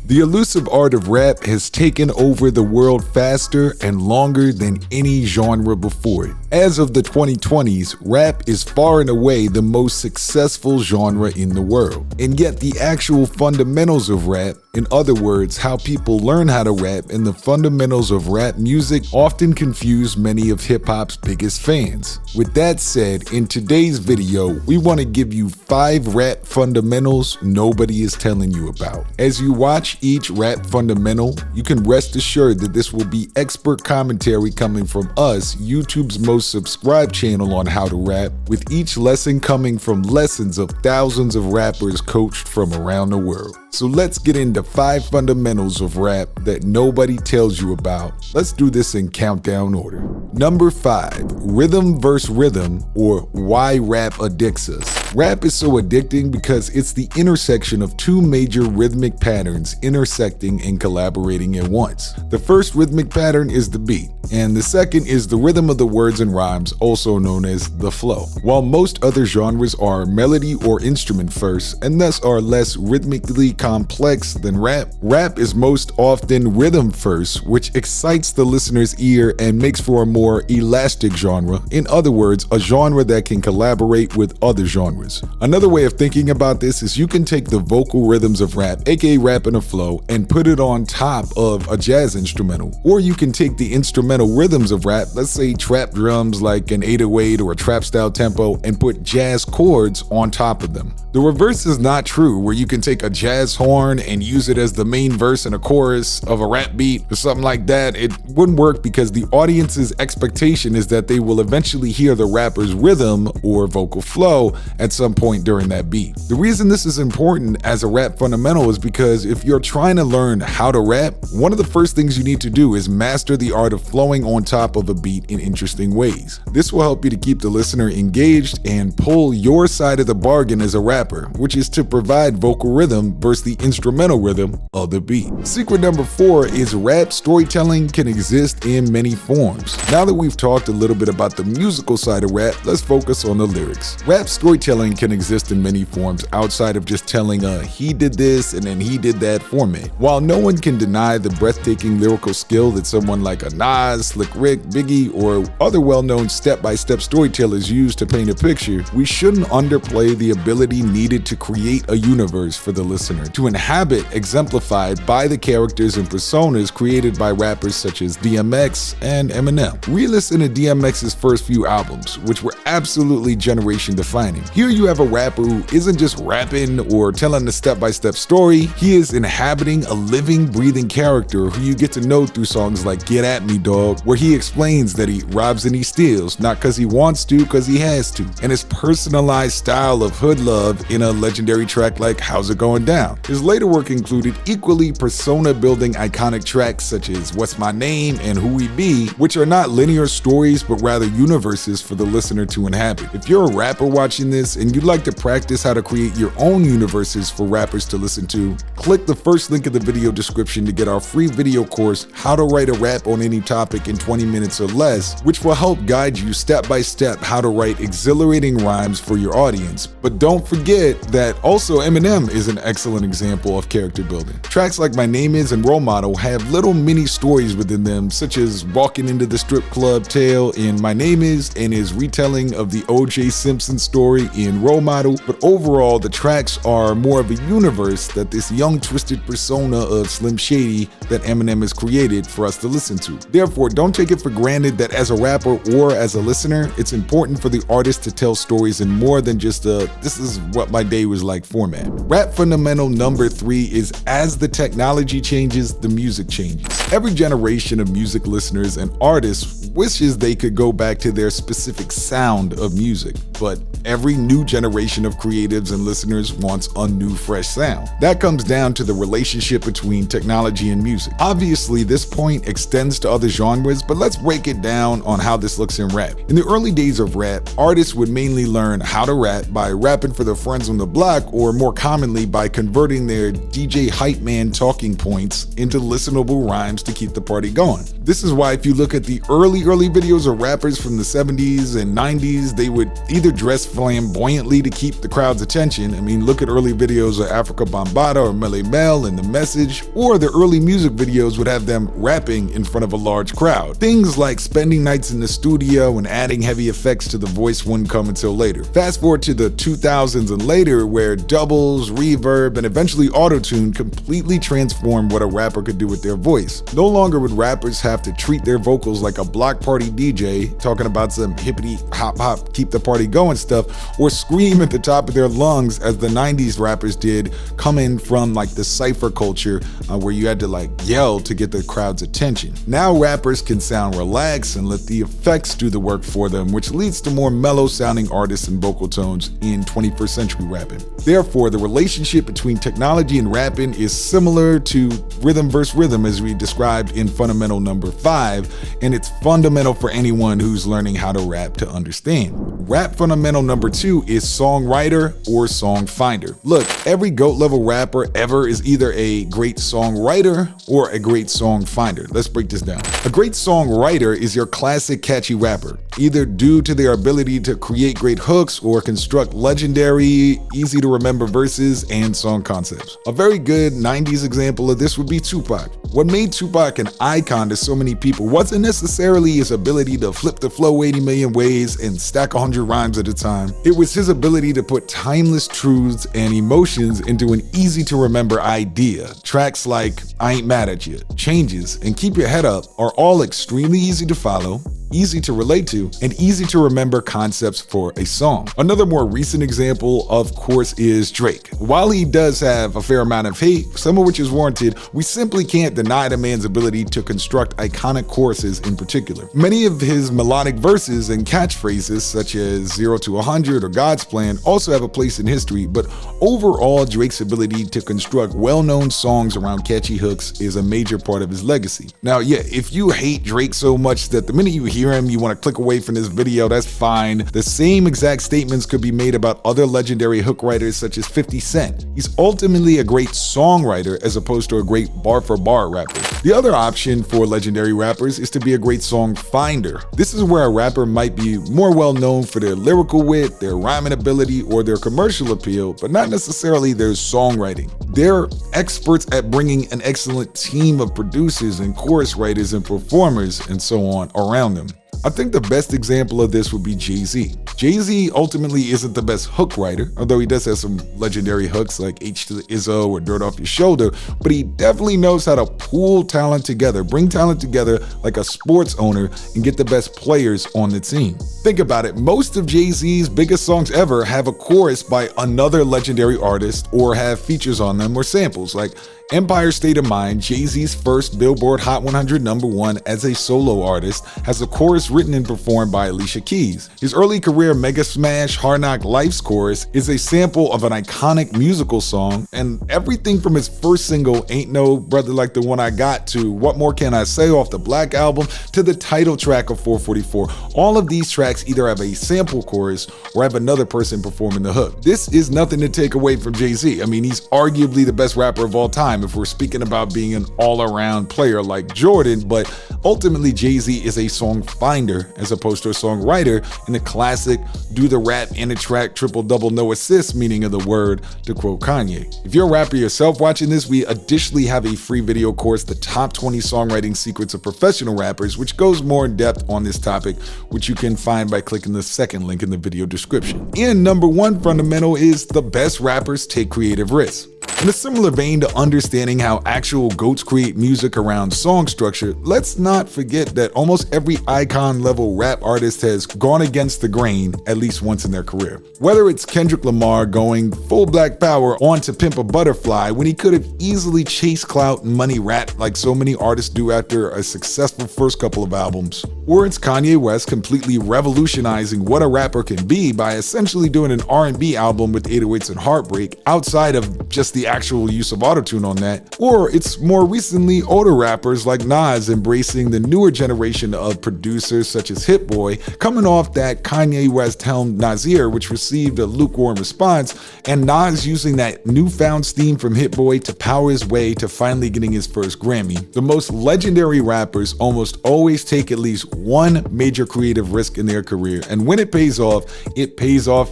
The elusive art of rap has taken over the world faster and longer than any genre before it. As of the 2020s, rap is far and away the most successful genre in the world. And yet the actual fundamentals of rap, in other words, how people learn how to rap and the fundamentals of rap music, often confuse many of hip-hop's biggest fans. With that said, in today's video, we want to give you 5 rap fundamentals nobody is telling you about. As you watch each rap fundamental, you can rest assured that this will be expert commentary coming from us, YouTube's most subscribed channel on how to rap, with each lesson coming from lessons of thousands of rappers coached from around the world. So let's get into 5 fundamentals of rap that nobody tells you about. Let's do this in countdown order. Number 5, rhythm versus rhythm, or why rap addicts us. Rap is so addicting because it's the intersection of 2 major rhythmic patterns intersecting and collaborating at once. The first rhythmic pattern is the beat, and the second is the rhythm of the words and rhymes, also known as the flow. While most other genres are melody or instrument first, and thus are less rhythmically complex than rap, rap is most often rhythm first, which excites the listener's ear and makes for a more elastic genre. In other words, a genre that can collaborate with other genres. Another way of thinking about this is you can take the vocal rhythms of rap, aka rap in a flow, and put it on top of a jazz instrumental. Or you can take the instrumental rhythms of rap, let's say trap drums like an 808 or a trap style tempo, and put jazz chords on top of them. The reverse is not true, where you can take a jazz horn and use it as the main verse and a chorus of a rap beat or something like that. It wouldn't work because the audience's expectation is that they will eventually hear the rapper's rhythm or vocal flow at some point during that beat. The reason this is important as a rap fundamental is because if you're trying to learn how to rap, one of the first things you need to do is master the art of flowing on top of a beat in interesting ways. This will help you to keep the listener engaged and pull your side of the bargain as a rapper, which is to provide vocal rhythm versus the instrumental rhythm of the beat. Secret number 4 is rap storytelling can exist in many forms. Now that we've talked a little bit about the musical side of rap, let's focus on the lyrics. Rap storytelling can exist in many forms outside of just telling a he did this and then he did that format. While no one can deny the breathtaking lyrical skill that someone like a Nas, Slick Rick, Biggie, or other well-known step-by-step storytellers use to paint a picture, we shouldn't underplay the ability needed to create a universe for the listener to inhabit, exemplified by the characters and personas created by rappers such as DMX and Eminem. Re-listen to DMX's first few albums, which were absolutely generation defining. Here you have a rapper who isn't just rapping or telling a step-by-step story, he is inhabiting a living, breathing character who you get to know through songs like Get At Me Dog, where he explains that he robs and he steals, not cause he wants to, cause he has to, and his personalized style of hood love in a legendary track like How's It Going Down. His later work included equally persona-building iconic tracks such as What's My Name and Who We Be, which are not linear stories but rather universes for the listener to inhabit. If you're a rapper watching this and you'd like to practice how to create your own universes for rappers to listen to, click the first link in the video description to get our free video course, How to Write a Rap on Any Topic in 20 minutes or less, which will help guide you step by step how to write exhilarating rhymes for your audience. But don't forget that also Eminem is an excellent example of character building. Tracks like My Name Is and Role Model have little mini stories within them, such as walking into the strip club tale in My Name Is and his retelling of the O.J. Simpson story in Role Model. But overall, the tracks are more of a universe that this young twisted persona of Slim Shady that Eminem has created for us to listen to. Therefore, don't take it for granted that as a rapper or as a listener, it's important for the artist to tell stories in more than just a this is what my day was like format. Rap fundamental number 3 is as the technology changes, the music changes. Every generation of music listeners and artists wishes they could go back to their specific sound of music, but every new generation of creatives and listeners wants a new fresh sound. That comes down to the relationship between technology and music. Obviously, this point extends to other genres, but let's break it down on how this looks in rap. In the early days of rap, artists would mainly learn how to rap by rapping for their friends on the block, or more commonly by converting their DJ hype man talking points into listenable rhymes hooks to keep the party going. This is why if you look at the early videos of rappers from the 70s and 90s, they would either dress flamboyantly to keep the crowd's attention. I mean, look at early videos of Africa Bambaataa or Melle Mel and The Message, or the early music videos would have them rapping in front of a large crowd. Things like spending nights in the studio and adding heavy effects to the voice wouldn't come until later. Fast forward to the 2000s and later, where doubles, reverb, and eventually autotune completely transformed what a rapper could do with their voice. No longer would rappers have to treat their vocals like a block party DJ talking about some hippity hop hop keep the party going stuff, or scream at the top of their lungs as the 90s rappers did, coming from like the cypher culture where you had to like yell to get the crowd's attention. Now rappers can sound relaxed and let the effects do the work for them, which leads to more mellow sounding artists and vocal tones in 21st century rapping. Therefore, the relationship between technology and rapping is similar to rhythm versus rhythm as we described in fundamental number 5, and it's fundamental for anyone who's learning how to rap to understand. Rap fundamental number 2 is Songwriter or Songfinder. Look, every GOAT level rapper ever is either a great songwriter or a great song finder. Let's break this down. A great songwriter is your classic catchy rapper, either due to their ability to create great hooks or construct legendary, easy to remember verses and song concepts. A very good 90s example of this would be Tupac. What made Tupac an icon to so many people wasn't necessarily his ability to flip the flow 80 million ways and stack 100 rhymes at a time. It was his ability to put timeless truths and emotions into an easy to remember idea. Tracks like I Ain't Mad at You, Changes, and Keep Your Head Up are all extremely easy to follow, easy to relate to, and easy to remember concepts for a song. Another more recent example, of course, is Drake. While he does have a fair amount of hate, some of which is warranted, we simply can't deny the man's ability to construct iconic choruses in particular. Many of his melodic verses and catchphrases, such as 0 to 100 or God's Plan, also have a place in history, but overall, Drake's ability to construct well-known songs around catchy hooks is a major part of his legacy. Now, yeah, if you hate Drake so much that the minute you hear him, you want to click away from this video, that's fine. The same exact statements could be made about other legendary hook writers such as 50 Cent. He's ultimately a great songwriter as opposed to a great bar for bar rapper. The other option for legendary rappers is to be a great song finder. This is where a rapper might be more well known for their lyrical wit, their rhyming ability, or their commercial appeal, but not necessarily their songwriting. They're experts at bringing an excellent team of producers and chorus writers and performers and so on around them. I think the best example of this would be Jay-Z. Jay-Z ultimately isn't the best hook writer, although he does have some legendary hooks like H to the Izzo or Dirt Off Your Shoulder, but he definitely knows how to pool talent together, bring talent together like a sports owner and get the best players on the team. Think about it, most of Jay-Z's biggest songs ever have a chorus by another legendary artist or have features on them or samples, like Empire State of Mind, Jay-Z's first Billboard Hot 100 #1 as a solo artist, has a chorus written and performed by Alicia Keys. His early career mega smash Hard Knock Life's chorus is a sample of an iconic musical song, and everything from his first single Ain't No Brother Like the One I Got to What More Can I Say off the Black album to the title track of 444. All of these tracks either have a sample chorus or have another person performing the hook. This is nothing to take away from Jay-Z. I mean, he's arguably the best rapper of all time if we're speaking about being an all-around player like Jordan, but ultimately Jay-Z is a song finder as opposed to a songwriter in the classic do the rap and a track triple-double no assist meaning of the word, to quote Kanye. If you're a rapper yourself watching this, we additionally have a free video course, The Top 20 Songwriting Secrets of Professional Rappers, which goes more in depth on this topic, which you can find by clicking the second link in the video description. And number 1 fundamental is the best rappers take creative risks. In a similar vein to understanding how actual GOATs create music around song structure, let's not forget that almost every icon-level rap artist has gone against the grain at least once in their career. Whether it's Kendrick Lamar going full Black Power on To Pimp a Butterfly when he could have easily chased clout and money rap like so many artists do after a successful first couple of albums, or it's Kanye West completely revolutionizing what a rapper can be by essentially doing an R&B album with 808s and Heartbreak outside of just the actual use of autotune on that, or it's more recently older rappers like Nas embracing the newer generation of producers such as Hit Boy, coming off that Kanye West helmed Nasir, which received a lukewarm response, and Nas using that newfound steam from Hit Boy to power his way to finally getting his first Grammy. The most legendary rappers almost always take at least one major creative risk in their career, and when it pays off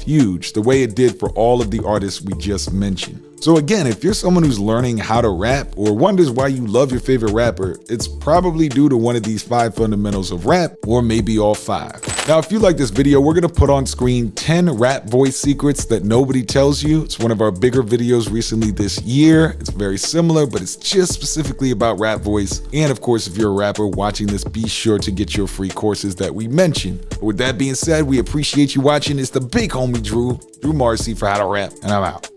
huge, the way it did for all of the artists we just mentioned. So again, if you're someone who's learning how to rap or wonders why you love your favorite rapper, it's probably due to one of these 5 fundamentals of rap, or maybe all 5. Now, if you like this video, we're gonna put on screen 10 rap voice secrets that nobody tells you. It's one of our bigger videos recently this year. It's very similar, but it's just specifically about rap voice. And of course, if you're a rapper watching this, be sure to get your free courses that we mentioned. But with that being said, we appreciate you watching. It's the big homie Drew Marcy for How to Rap, and I'm out.